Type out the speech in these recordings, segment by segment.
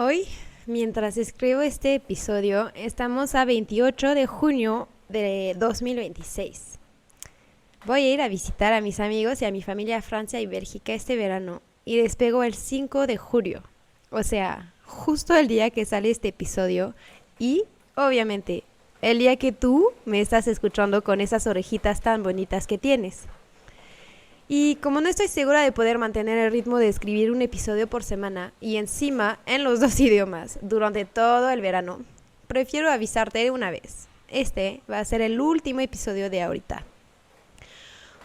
Hoy, mientras escribo este episodio, estamos a 28 de junio de 2026. Voy a ir a visitar a mis amigos y a mi familia a Francia y Bélgica este verano y despego el 5 de julio, o sea, justo el día que sale este episodio y, obviamente, el día que tú me estás escuchando con esas orejitas tan bonitas que tienes. Y como no estoy segura de poder mantener el ritmo de escribir un episodio por semana y encima en los dos idiomas durante todo el verano, prefiero avisarte de una vez. Este va a ser el último episodio de ahorita.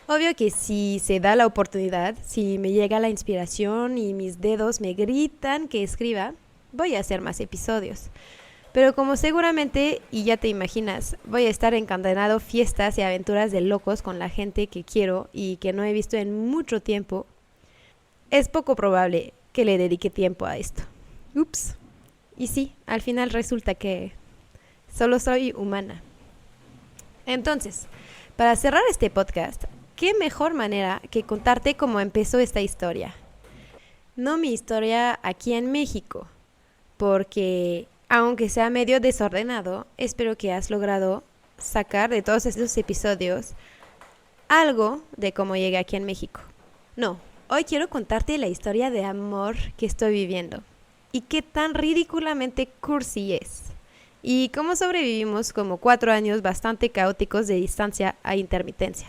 Obvio que si se da la oportunidad, si me llega la inspiración y mis dedos me gritan que escriba, voy a hacer más episodios. Pero como seguramente, y ya te imaginas, voy a estar encadenado fiestas y aventuras de locos con la gente que quiero y que no he visto en mucho tiempo, es poco probable que le dedique tiempo a esto. Ups. Y sí, al final resulta que solo soy humana. Entonces, para cerrar este podcast, ¿qué mejor manera que contarte cómo empezó esta historia? No mi historia aquí en México, porque aunque sea medio desordenado, espero que has logrado sacar de todos estos episodios algo de cómo llegué aquí en México. No, hoy quiero contarte la historia de amor que estoy viviendo y qué tan ridículamente cursi es. Y cómo sobrevivimos como 4 años bastante caóticos de distancia a intermitencia.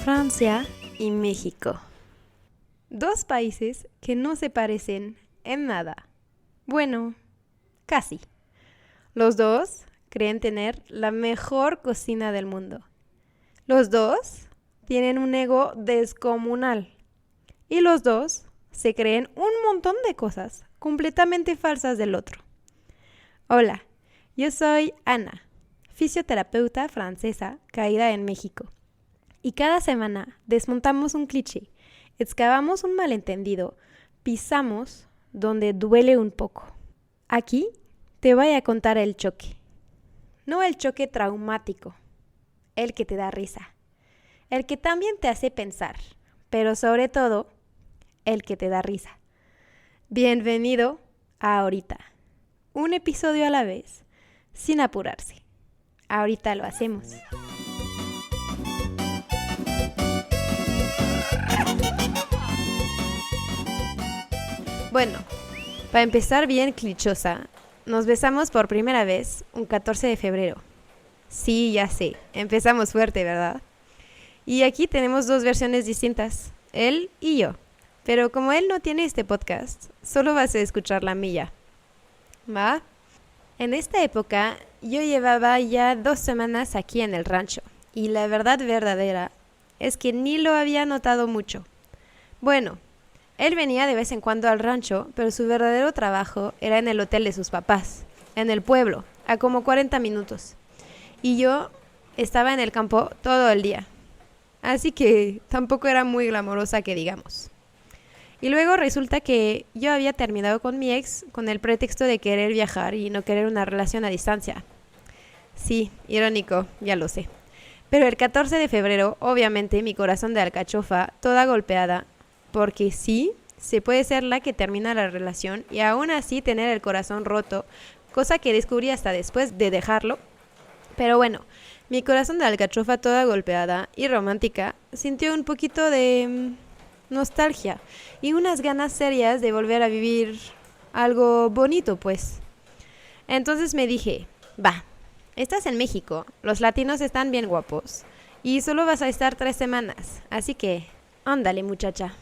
Francia y México. Dos países que no se parecen en nada. Bueno, casi. Los dos creen tener la mejor cocina del mundo. Los dos tienen un ego descomunal. Y los dos se creen un montón de cosas completamente falsas del otro. Hola, yo soy Ana, fisioterapeuta francesa caída en México. Y cada semana desmontamos un cliché, excavamos un malentendido, pisamos donde duele un poco. Aquí te voy a contar el choque. No el choque traumático, el que te da risa, el que también te hace pensar, pero sobre todo, el que te da risa. Bienvenido a Ahorita. Un episodio a la vez, sin apurarse. Ahorita lo hacemos. Bueno, para empezar bien clichosa, nos besamos por primera vez un 14 de febrero. Sí, ya sé, empezamos fuerte, ¿verdad? Y aquí tenemos dos versiones distintas, él y yo. Pero como él no tiene este podcast, solo vas a escuchar la mía. ¿Va? En esta época, yo llevaba ya 2 semanas aquí en el rancho. Y la verdad verdadera es que ni lo había notado mucho. Bueno, él venía de vez en cuando al rancho, pero su verdadero trabajo era en el hotel de sus papás, en el pueblo, a como 40 minutos. Y yo estaba en el campo todo el día. Así que tampoco era muy glamorosa que digamos. Y luego resulta que yo había terminado con mi ex con el pretexto de querer viajar y no querer una relación a distancia. Sí, irónico, ya lo sé. Pero el 14 de febrero, obviamente, mi corazón de alcachofa, toda golpeada, porque sí, se puede ser la que termina la relación y aún así tener el corazón roto, cosa que descubrí hasta después de dejarlo. Pero bueno, mi corazón de alcachofa toda golpeada y romántica sintió un poquito de nostalgia y unas ganas serias de volver a vivir algo bonito, pues. Entonces me dije, va, estás en México, los latinos están bien guapos y solo vas a estar 3 semanas, así que ándale muchacha.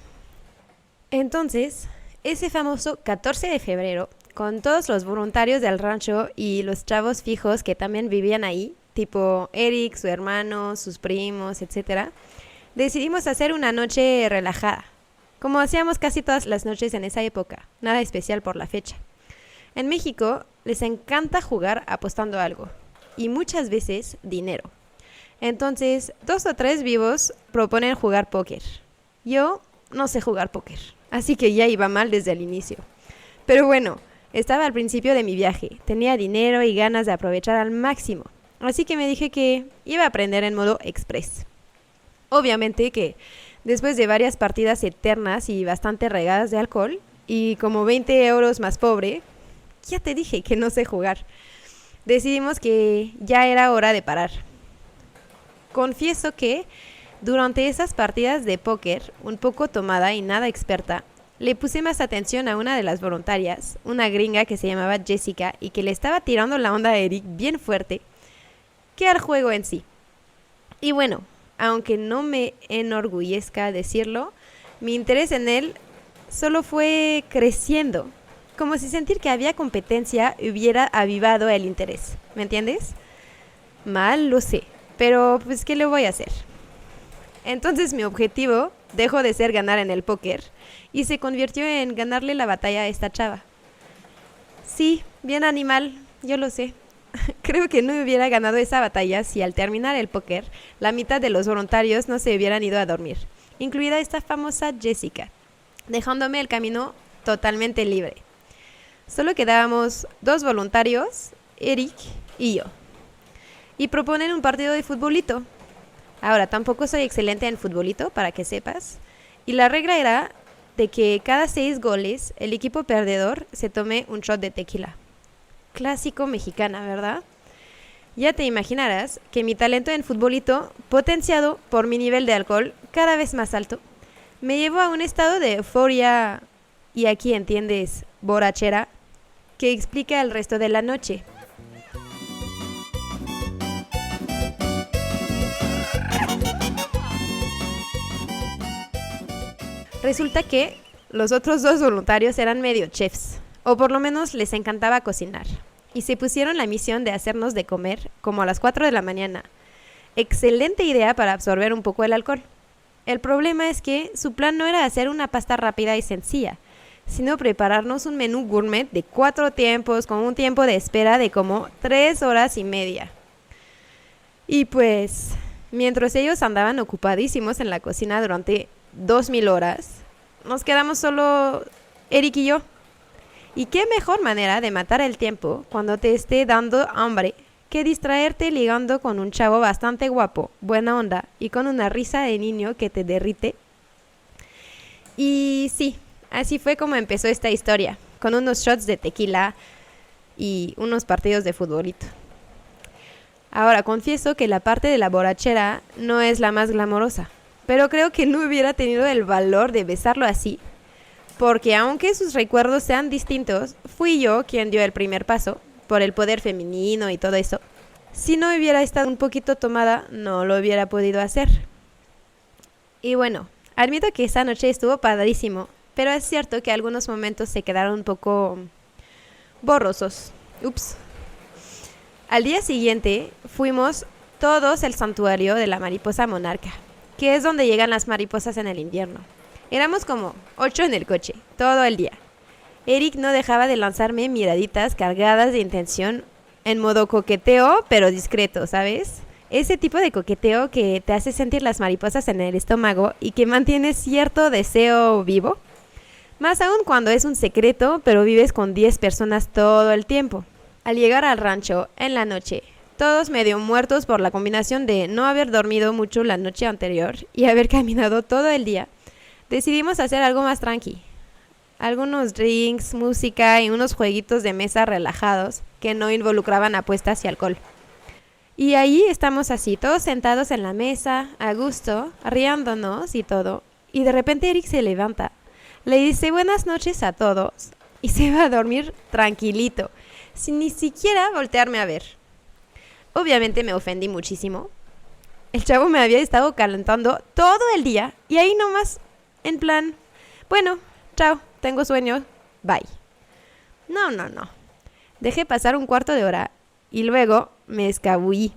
Entonces, ese famoso 14 de febrero, con todos los voluntarios del rancho y los chavos fijos que también vivían ahí, tipo Eric, su hermano, sus primos, etc., decidimos hacer una noche relajada, como hacíamos casi todas las noches en esa época, nada especial por la fecha. En México les encanta jugar apostando algo, y muchas veces dinero. Entonces, 2 o 3 vivos proponen jugar póker. Yo no sé jugar póker, así que ya iba mal desde el inicio. Pero bueno, estaba al principio de mi viaje, tenía dinero y ganas de aprovechar al máximo, así que me dije que iba a aprender en modo express. Obviamente que después de varias partidas eternas y bastante regadas de alcohol, y como 20 euros más pobre, ya te dije que no sé jugar. Decidimos que ya era hora de parar. Confieso que durante esas partidas de póker, un poco tomada y nada experta, le puse más atención a una de las voluntarias, una gringa que se llamaba Jessica y que le estaba tirando la onda a Eric bien fuerte, que al juego en sí. Y bueno, aunque no me enorgullezca decirlo, mi interés en él solo fue creciendo, como si sentir que había competencia hubiera avivado el interés, ¿me entiendes? Mal, lo sé, pero pues ¿qué le voy a hacer? Entonces mi objetivo dejó de ser ganar en el póker y se convirtió en ganarle la batalla a esta chava. Sí, bien animal, yo lo sé. Creo que no hubiera ganado esa batalla si al terminar el póker la mitad de los voluntarios no se hubieran ido a dormir, incluida esta famosa Jessica, dejándome el camino totalmente libre. Solo quedábamos 2 voluntarios, Eric y yo, y proponen un partido de futbolito. Ahora, tampoco soy excelente en futbolito, para que sepas, y la regla era de que cada 6 goles el equipo perdedor se tome un shot de tequila. Clásico mexicana, ¿verdad? Ya te imaginarás que mi talento en futbolito, potenciado por mi nivel de alcohol cada vez más alto, me llevó a un estado de euforia, y aquí entiendes, borrachera, que explica el resto de la noche. Resulta que los otros 2 voluntarios eran medio chefs, o por lo menos les encantaba cocinar, y se pusieron la misión de hacernos de comer como a las 4 de la mañana. Excelente idea para absorber un poco el alcohol. El problema es que su plan no era hacer una pasta rápida y sencilla, sino prepararnos un menú gourmet de 4 tiempos con un tiempo de espera de como 3 horas y media. Y pues, mientras ellos andaban ocupadísimos en la cocina durante 2000 horas, nos quedamos solo Eric y yo. ¿Y qué mejor manera de matar el tiempo cuando te esté dando hambre que distraerte ligando con un chavo bastante guapo, buena onda y con una risa de niño que te derrite? Y sí, así fue como empezó esta historia, con unos shots de tequila y unos partidos de futbolito. Ahora, confieso que la parte de la borrachera no es la más glamorosa, pero creo que no hubiera tenido el valor de besarlo así, porque aunque sus recuerdos sean distintos, fui yo quien dio el primer paso, por el poder femenino y todo eso. Si no hubiera estado un poquito tomada, no lo hubiera podido hacer. Y bueno, admito que esa noche estuvo padrísimo, pero es cierto que algunos momentos se quedaron un poco borrosos. Ups. Al día siguiente fuimos todos al santuario de la mariposa monarca, que es donde llegan las mariposas en el invierno. Éramos como 8 en el coche, todo el día. Eric no dejaba de lanzarme miraditas cargadas de intención en modo coqueteo, pero discreto, ¿sabes? Ese tipo de coqueteo que te hace sentir las mariposas en el estómago y que mantiene cierto deseo vivo. Más aún cuando es un secreto, pero vives con 10 personas todo el tiempo. Al llegar al rancho, en la noche, todos medio muertos por la combinación de no haber dormido mucho la noche anterior y haber caminado todo el día, decidimos hacer algo más tranqui. Algunos drinks, música y unos jueguitos de mesa relajados que no involucraban apuestas y alcohol. Y ahí estamos así, todos sentados en la mesa, a gusto, riéndonos y todo. Y de repente Eric se levanta, le dice buenas noches a todos y se va a dormir tranquilito, sin ni siquiera voltearme a ver. Obviamente me ofendí muchísimo. El chavo me había estado calentando todo el día y ahí nomás, en plan, bueno, chao, tengo sueño, bye. No. Dejé pasar un cuarto de hora y luego me escabullí.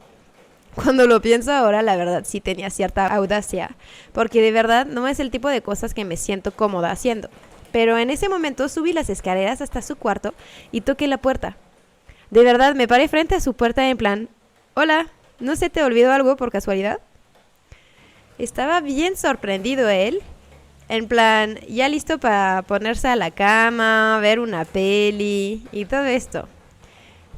Cuando lo pienso ahora, la verdad sí tenía cierta audacia, porque de verdad no es el tipo de cosas que me siento cómoda haciendo. Pero en ese momento subí las escaleras hasta su cuarto y toqué la puerta. De verdad, me paré frente a su puerta en plan, hola, ¿no se te olvidó algo por casualidad? Estaba bien sorprendido él. En plan, ya listo para ponerse a la cama, ver una peli y todo esto.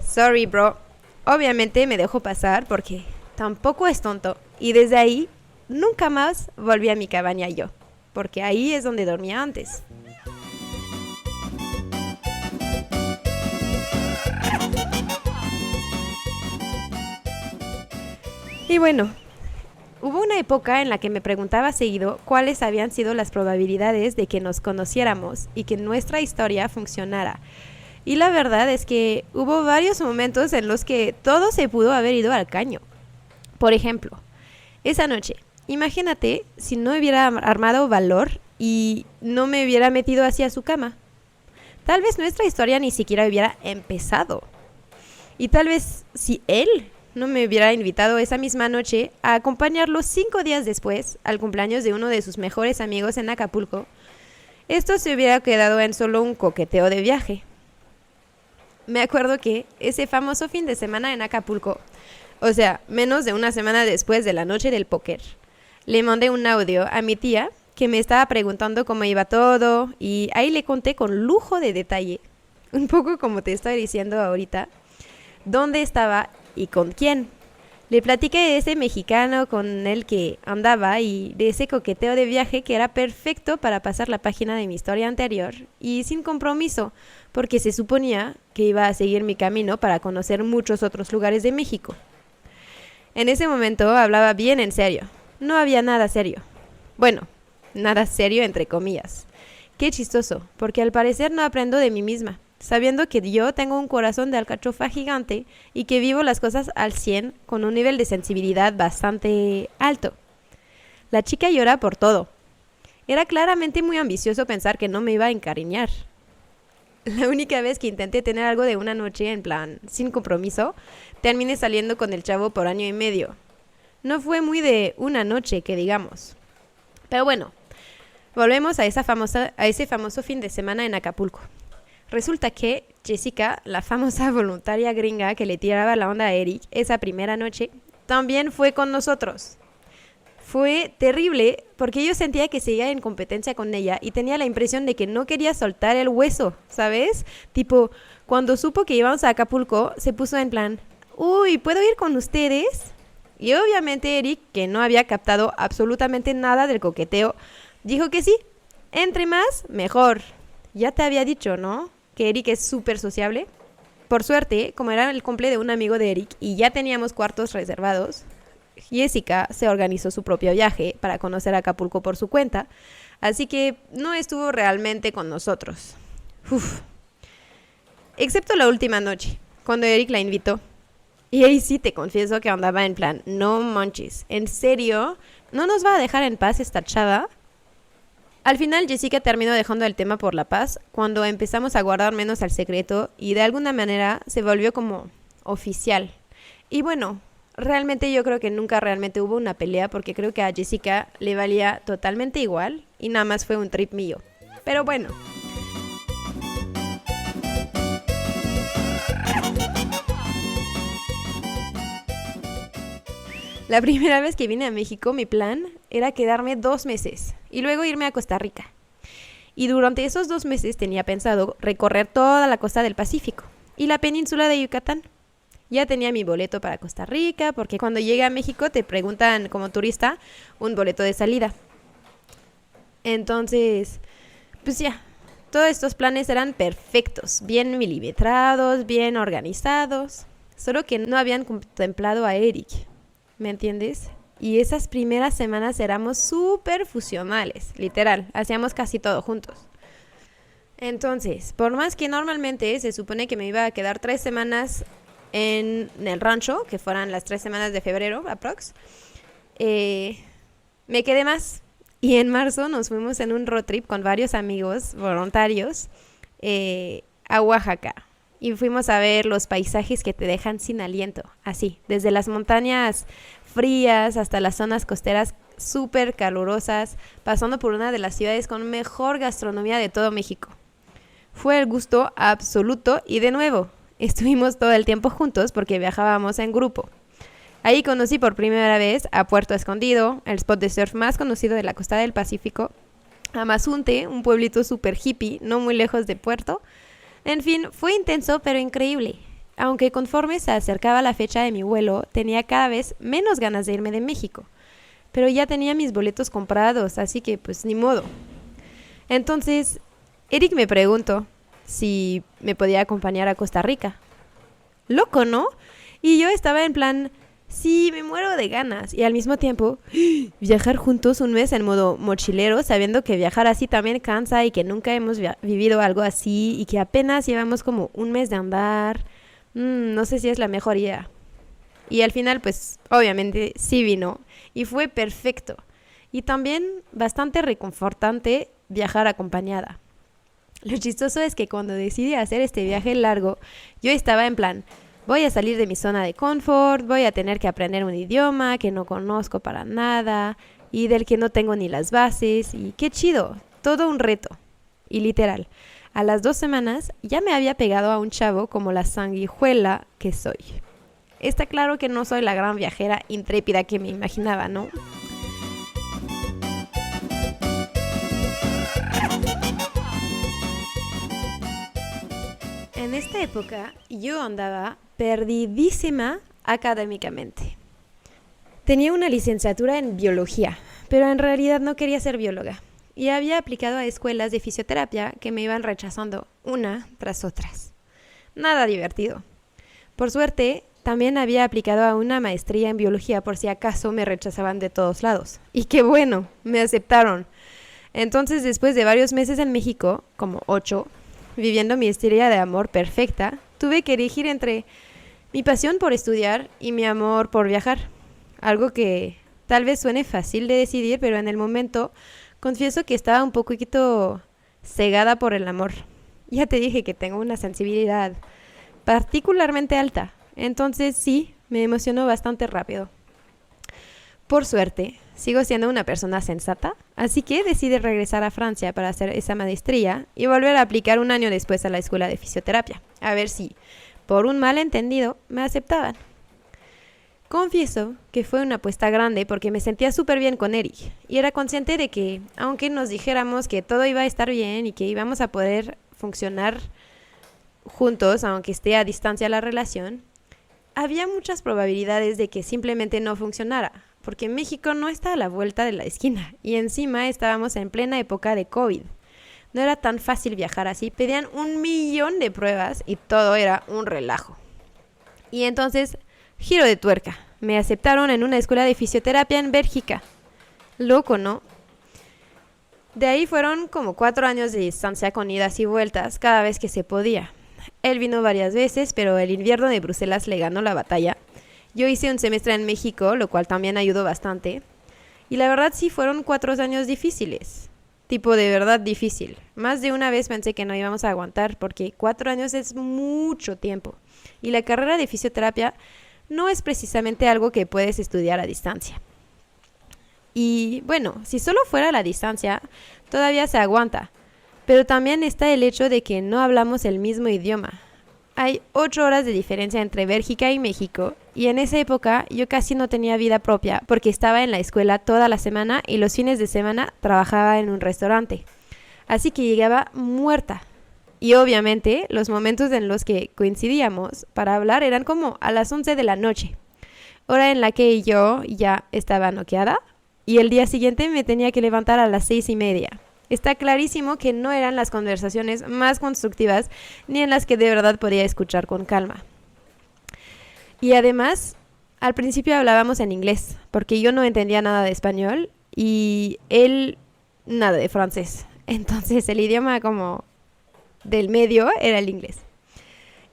Sorry, bro. Obviamente me dejó pasar porque tampoco es tonto. Y desde ahí nunca más volví a mi cabaña yo, porque ahí es donde dormía antes. Y bueno, hubo una época en la que me preguntaba seguido cuáles habían sido las probabilidades de que nos conociéramos y que nuestra historia funcionara. Y la verdad es que hubo varios momentos en los que todo se pudo haber ido al caño. Por ejemplo, esa noche, imagínate si no hubiera armado valor y no me hubiera metido hacia su cama. Tal vez nuestra historia ni siquiera hubiera empezado. Y tal vez si él no me hubiera invitado esa misma noche a acompañarlo 5 días después al cumpleaños de uno de sus mejores amigos en Acapulco, esto se hubiera quedado en solo un coqueteo de viaje. Me acuerdo que ese famoso fin de semana en Acapulco, o sea, menos de una semana después de la noche del póker, le mandé un audio a mi tía que me estaba preguntando cómo iba todo y ahí le conté con lujo de detalle, un poco como te estoy diciendo ahorita, dónde estaba y con quién. Le platiqué de ese mexicano con el que andaba y de ese coqueteo de viaje que era perfecto para pasar la página de mi historia anterior y sin compromiso, porque se suponía que iba a seguir mi camino para conocer muchos otros lugares de México. En ese momento hablaba bien en serio. No había nada serio. Bueno, nada serio entre comillas. Qué chistoso, porque al parecer no aprendo de mí misma, sabiendo que yo tengo un corazón de alcachofa gigante y que vivo las cosas al 100 con un nivel de sensibilidad bastante alto. La chica llora por todo. Era claramente muy ambicioso pensar que no me iba a encariñar. La única vez que intenté tener algo de una noche, en plan, sin compromiso, terminé saliendo con el chavo por 1 año y medio. No fue muy de una noche, que digamos. Pero bueno, volvemos a ese famoso fin de semana en Acapulco. Resulta que Jessica, la famosa voluntaria gringa que le tiraba la onda a Eric esa primera noche, también fue con nosotros. Fue terrible porque yo sentía que seguía en competencia con ella y tenía la impresión de que no quería soltar el hueso, ¿sabes? Tipo, cuando supo que íbamos a Acapulco, se puso en plan, uy, ¿puedo ir con ustedes? Y obviamente Eric, que no había captado absolutamente nada del coqueteo, dijo que sí. Entre más, mejor. Ya te había dicho, ¿no? Que Eric es súper sociable. Por suerte, como era el cumple de un amigo de Eric y ya teníamos cuartos reservados, Jessica se organizó su propio viaje para conocer Acapulco por su cuenta, así que no estuvo realmente con nosotros. Uf. Excepto la última noche, cuando Eric la invitó. Y ahí sí te confieso que andaba en plan, no manches, ¿en serio? ¿No nos va a dejar en paz esta chava? Al final Jessica terminó dejando el tema por la paz cuando empezamos a guardar menos al secreto y de alguna manera se volvió como oficial. Y bueno, realmente yo creo que nunca realmente hubo una pelea porque creo que a Jessica le valía totalmente igual y nada más fue un trip mío. Pero bueno. La primera vez que vine a México, mi plan era quedarme 2 meses y luego irme a Costa Rica. Y durante esos 2 meses tenía pensado recorrer toda la costa del Pacífico y la península de Yucatán. Ya tenía mi boleto para Costa Rica porque cuando llegué a México te preguntan como turista un boleto de salida. Entonces, pues ya, todos estos planes eran perfectos, bien milimetrados, bien organizados, solo que no habían contemplado a Eric. ¿Me entiendes? Y esas primeras semanas éramos súper fusionales, literal, hacíamos casi todo juntos. Entonces, por más que normalmente se supone que me iba a quedar 3 semanas en el rancho, que fueran las 3 semanas de febrero, aprox, me quedé más. Y en marzo nos fuimos en un road trip con varios amigos voluntarios a Oaxaca. Y fuimos a ver los paisajes que te dejan sin aliento, así, desde las montañas frías hasta las zonas costeras súper calurosas, pasando por una de las ciudades con mejor gastronomía de todo México. Fue el gusto absoluto y de nuevo, estuvimos todo el tiempo juntos porque viajábamos en grupo. Ahí conocí por primera vez a Puerto Escondido, el spot de surf más conocido de la costa del Pacífico, a Mazunte, un pueblito súper hippie, no muy lejos de Puerto. En fin, fue intenso pero increíble. Aunque conforme se acercaba la fecha de mi vuelo, tenía cada vez menos ganas de irme de México. pero ya tenía mis boletos comprados, así que pues ni modo. Entonces, Eric me preguntó si me podía acompañar a Costa Rica. Loco, ¿no? Y yo estaba en plan, sí, me muero de ganas. Y al mismo tiempo, viajar juntos un mes en modo mochilero, sabiendo que viajar así también cansa y que nunca hemos vivido algo así y que apenas llevamos como un mes de andar. No sé si es la mejor idea. Y al final, pues, obviamente sí vino y fue perfecto. Y también bastante reconfortante viajar acompañada. Lo chistoso es que cuando decidí hacer este viaje largo, yo estaba en plan, voy a salir de mi zona de confort, voy a tener que aprender un idioma que no conozco para nada y del que no tengo ni las bases y qué chido, todo un reto. Y literal, a las 2 semanas ya me había pegado a un chavo como la sanguijuela que soy. Está claro que no soy la gran viajera intrépida que me imaginaba, ¿no? En esta época yo andaba perdidísima académicamente. Tenía una licenciatura en biología, pero en realidad no quería ser bióloga. Y había aplicado a escuelas de fisioterapia que me iban rechazando una tras otras. Nada divertido. Por suerte, también había aplicado a una maestría en biología por si acaso me rechazaban de todos lados. Y qué bueno, me aceptaron. Entonces, después de varios meses en México, como 8, viviendo mi historia de amor perfecta, tuve que elegir entre mi pasión por estudiar y mi amor por viajar. Algo que tal vez suene fácil de decidir, pero en el momento confieso que estaba un poquito cegada por el amor. Ya te dije que tengo una sensibilidad particularmente alta, entonces sí, me emocionó bastante rápido. Por suerte, sigo siendo una persona sensata, así que decidí regresar a Francia para hacer esa maestría y volver a aplicar un año después a la escuela de fisioterapia, a ver si, por un malentendido, me aceptaban. Confieso que fue una apuesta grande porque me sentía súper bien con Eric y era consciente de que, aunque nos dijéramos que todo iba a estar bien y que íbamos a poder funcionar juntos, aunque esté a distancia la relación, había muchas probabilidades de que simplemente no funcionara, porque México no está a la vuelta de la esquina y encima estábamos en plena época de COVID. No era tan fácil viajar así, pedían 1.000.000 de pruebas y todo era un relajo. Y entonces, giro de tuerca, me aceptaron en una escuela de fisioterapia en Bélgica. Loco, ¿no? De ahí fueron como 4 años de distancia con idas y vueltas cada vez que se podía. Él vino varias veces, pero el invierno de Bruselas le ganó la batalla. Yo hice un semestre en México, lo cual también ayudó bastante. Y la verdad sí fueron 4 años difíciles. Tipo de verdad difícil. Más de una vez pensé que no íbamos a aguantar porque 4 años es mucho tiempo. Y la carrera de fisioterapia no es precisamente algo que puedes estudiar a distancia. Y bueno, si solo fuera la distancia, todavía se aguanta. Pero también está el hecho de que no hablamos el mismo idioma. Hay 8 horas de diferencia entre Bélgica y México, y en esa época yo casi no tenía vida propia porque estaba en la escuela toda la semana y los fines de semana trabajaba en un restaurante. Así que llegaba muerta. Y obviamente los momentos en los que coincidíamos para hablar eran como a las 11 de la noche, hora en la que yo ya estaba noqueada y el día siguiente me tenía que levantar a las 6:30. Está clarísimo que no eran las conversaciones más constructivas ni en las que de verdad podía escuchar con calma. Y además, al principio hablábamos en inglés, porque yo no entendía nada de español y él nada de francés. Entonces el idioma como del medio era el inglés.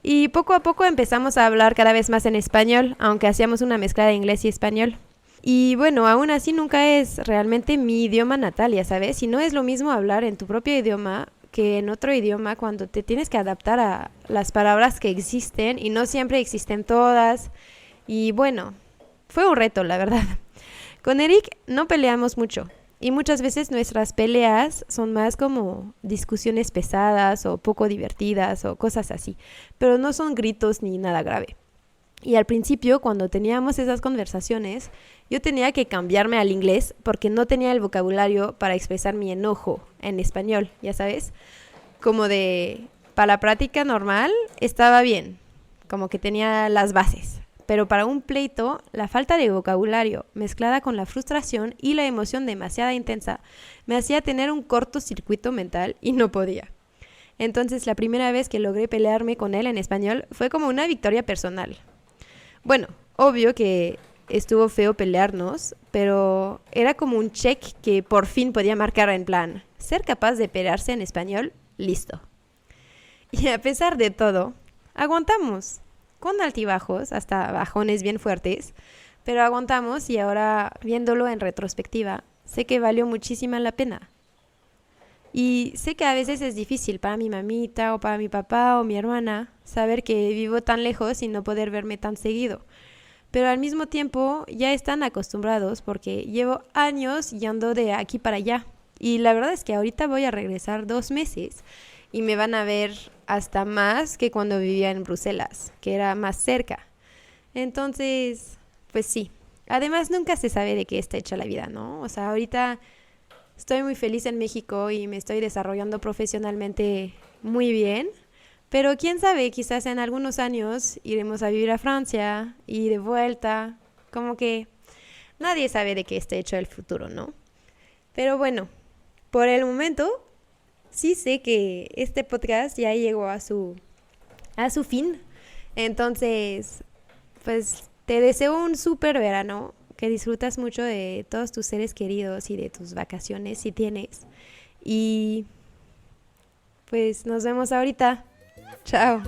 Y poco a poco empezamos a hablar cada vez más en español, aunque hacíamos una mezcla de inglés y español. Y bueno, aún así nunca es realmente mi idioma natal, ya sabes, y no es lo mismo hablar en tu propio idioma que en otro idioma cuando te tienes que adaptar a las palabras que existen y no siempre existen todas. Y bueno, fue un reto, la verdad. Con Eric no peleamos mucho y muchas veces nuestras peleas son más como discusiones pesadas o poco divertidas o cosas así, pero no son gritos ni nada grave. Y al principio, cuando teníamos esas conversaciones, yo tenía que cambiarme al inglés porque no tenía el vocabulario para expresar mi enojo en español, ya sabes. Como para la práctica normal estaba bien, como que tenía las bases. pero para un pleito, la falta de vocabulario, mezclada con la frustración y la emoción demasiado intensa, me hacía tener un cortocircuito mental y no podía. Entonces, la primera vez que logré pelearme con él en español fue como una victoria personal. Bueno, obvio que estuvo feo pelearnos, pero era como un check que por fin podía marcar en plan, ser capaz de pelearse en español, listo. Y a pesar de todo, aguantamos, con altibajos, hasta bajones bien fuertes, pero aguantamos y ahora, viéndolo en retrospectiva, sé que valió muchísima la pena. Y sé que a veces es difícil para mi mamita o para mi papá o mi hermana saber que vivo tan lejos y no poder verme tan seguido. Pero al mismo tiempo ya están acostumbrados porque llevo años yendo de aquí para allá. Y la verdad es que ahorita voy a regresar 2 meses y me van a ver hasta más que cuando vivía en Bruselas, que era más cerca. Entonces, pues sí. Además, nunca se sabe de qué está hecha la vida, ¿no? O sea, ahorita estoy muy feliz en México y me estoy desarrollando profesionalmente muy bien. Pero quién sabe, quizás en algunos años iremos a vivir a Francia y de vuelta. Como que nadie sabe de qué está hecho el futuro, ¿no? Pero bueno, por el momento sí sé que este podcast ya llegó a su fin. Entonces, pues te deseo un súper verano, que disfrutas mucho de todos tus seres queridos y de tus vacaciones si tienes. Y pues nos vemos ahorita. Chao.